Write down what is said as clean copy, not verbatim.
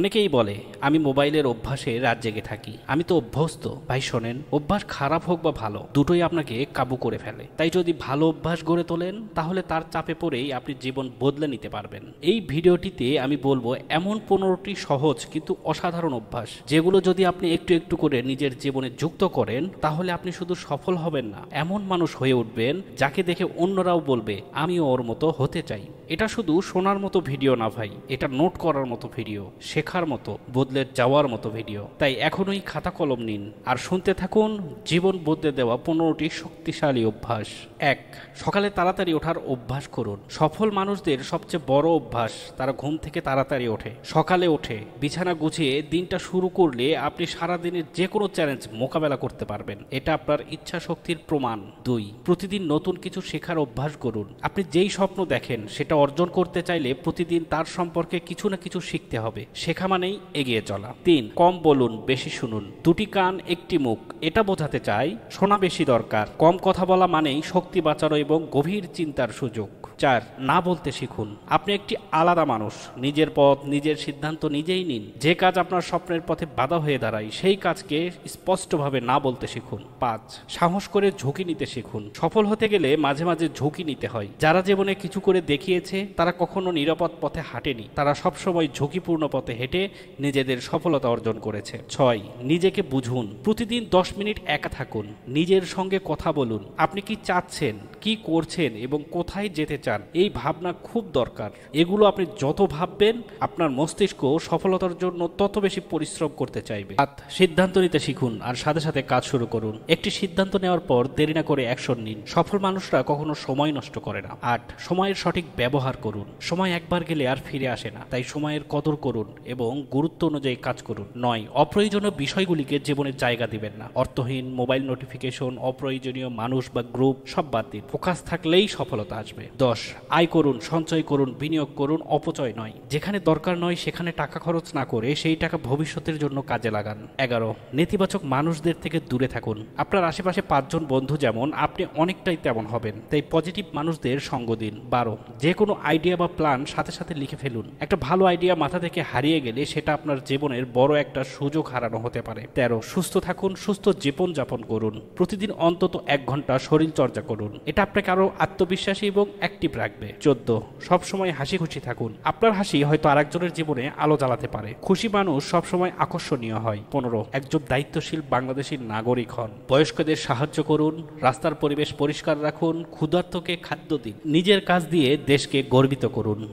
অনেকেই বলে আমি মোবাইলের অভ্যাসে রাত জেগে থাকি। আমি তো অভ্যস্ত। ভাই শোনেন, অভ্যাস খারাপ হোক বা ভালো, দুটোই আপনাকে কাবু করে ফেলে। তাই যদি ভালো অভ্যাস গড়ে তোলেন, তাহলে তার চাপে পড়েই আপনি জীবন বদলে নিতে পারবেন। এই ভিডিওটিতে আমি বলবো এমন 15টি সহজ কিন্তু অসাধারণ অভ্যাস, যেগুলো যদি আপনি একটু একটু করে নিজের জীবনে যুক্ত করেন, তাহলে আপনি শুধু সফল হবেন না, এমন মানুষ হয়ে উঠবেন যাকে দেখে অন্যরাও বলবে আমিও ওর মতো হতে চাই। এটা শুধু শোনার মতো ভিডিও না ভাই, এটা নোট করার মতো ভিডিও, শেখার মতো, বদলে যাওয়ার মতো ভিডিও। তাই এখনই খাতা কলম নিন আর শুনতে থাকুন জীবন বদলে দেওয়া 15টি শক্তিশালী অভ্যাস। 1. সকালে তাড়াতাড়ি ওঠার অভ্যাস করুন। সফল মানুষদের সবচেয়ে বড় অভ্যাস, তারা ঘুম থেকে তাড়াতাড়ি ওঠে। সকালে ওঠে বিছানা গুছিয়ে দিনটা শুরু করলে আপনি সারাদিনের যে কোনো চ্যালেঞ্জ মোকাবেলা করতে পারবেন। এটা আপনার ইচ্ছা শক্তির প্রমাণ। 2. প্রতিদিন নতুন কিছু শেখার অভ্যাস করুন। আপনি যেই স্বপ্ন দেখেন সেটা অর্জন করতে চাইলে প্রতিদিন তার সম্পর্কে কিছু না কিছু শিখতে হবে। শেখা মানেই এগিয়ে চলা। 3. কম বলুন, বেশি শুনুন। দুটি কান একটি মুখ, এটা বোঝাতে চাই শোনা বেশি দরকার। কম কথা বলা মানেই শক্তি বাঁচানো এবং গভীর চিন্তার সুযোগ। 4. না বলতে শিখুন। আপনি একটি আলাদা মানুষ, নিজের পথ, নিজের সিদ্ধান্ত নিজেই নিন। যে কাজ আপনার স্বপ্নের পথে বাধা হয়ে দাঁড়ায়, সেই কাজকে স্পষ্টভাবে না বলতে শিখুন। 5. সাহস করে ঝুঁকি নিতে শিখুন। সফল হতে গেলে মাঝে মাঝে ঝুঁকি নিতে হয়। যারা জীবনে কিছু করে দেখিয়েছে তারা কখনো নিরাপদ পথে হাঁটেনি, তারা সবসময় ঝুঁকিপূর্ণ পথে হেঁটে নিজেদের সফলতা অর্জন করেছে। 6. নিজেকে বুঝুন। প্রতিদিন 10 মিনিট একা থাকুন, নিজের সঙ্গে কথা বলুন। আপনি কি চাচ্ছেন, কি করছেন এবং কোথায় যেতে চান, এই ভাবনা খুব দরকার। এগুলো আপনি যত ভাববেন, আপনার মস্তিষ্ক সফলতার জন্য তত বেশি পরিশ্রম করতে চাইবে। 7. সিদ্ধান্ত নিতে শিখুন আর সাথে সাথে কাজ শুরু করুন। একটি সিদ্ধান্ত নেওয়ার পর দেরি না করে অ্যাকশন নিন। সফল মানুষরা কখনো সময় নষ্ট করে না। 8. সময়ের সঠিক ব্যবহার করুন। সময় একবার গেলে আর ফিরে আসে না, তাই সময়ের কদর করুন এবং গুরুত্ব অনুযায়ী কাজ করুন। 9. অপ্রয়োজনীয় বিষয়গুলিকে জীবনে জায়গা দিবেন না। অর্থহীন মোবাইল নোটিফিকেশন, অপ্রয়োজনীয় মানুষ বা গ্রুপ সব বাদ দিন। ফোকাস থাকলেই সফলতা আসবে। 10. আয় করুন, সঞ্চয় করুন, বিনিয়োগ করুন, অপচয় নয়। যেখানে দরকার নয় সেখানে টাকা খরচ না করে সেই টাকা ভবিষ্যতের জন্য কাজে লাগান। 11. নেতিবাচক মানুষদের থেকে দূরে থাকুন। আপনার আশেপাশে 5 জন বন্ধু যেমন, আপনি অনেকটাই তেমন হবেন, তাই পজিটিভ মানুষদের সঙ্গ দিন। 12. যে কোনো আইডিয়া বা প্ল্যান সাথে সাথে লিখে ফেলুন। একটা ভালো আইডিয়া মাথা থেকে হারিয়ে গেলে সেটা আপনার জীবনের বড় একটা সুযোগ হারানো হতে পারে। 13. সুস্থ থাকুন, সুস্থ জীবন যাপন করুন। প্রতিদিন অন্তত 1 ঘন্টা শরীর চর্চা করুন, এটা আপনাকে আরো আত্মবিশ্বাসী এবং অ্যাক্টিভ রাখবে। 14. সবসময় হাসি খুশি থাকুন। আপনার হাসি হয়তো আরেকজনের জীবনে আলো জ্বালাতে পারে। খুশি মানুষ সবসময় আকর্ষণীয় হয়। 15. একজন দায়িত্বশীল বাংলাদেশী নাগরিক হন। বয়স্কদের সাহায্য করুন, রাস্তার পরিবেশ পরিষ্কার রাখুন, ক্ষুধার্তকে খাদ্য দিন, নিজের কাজ দিয়ে দেশকে গর্বিত করুন।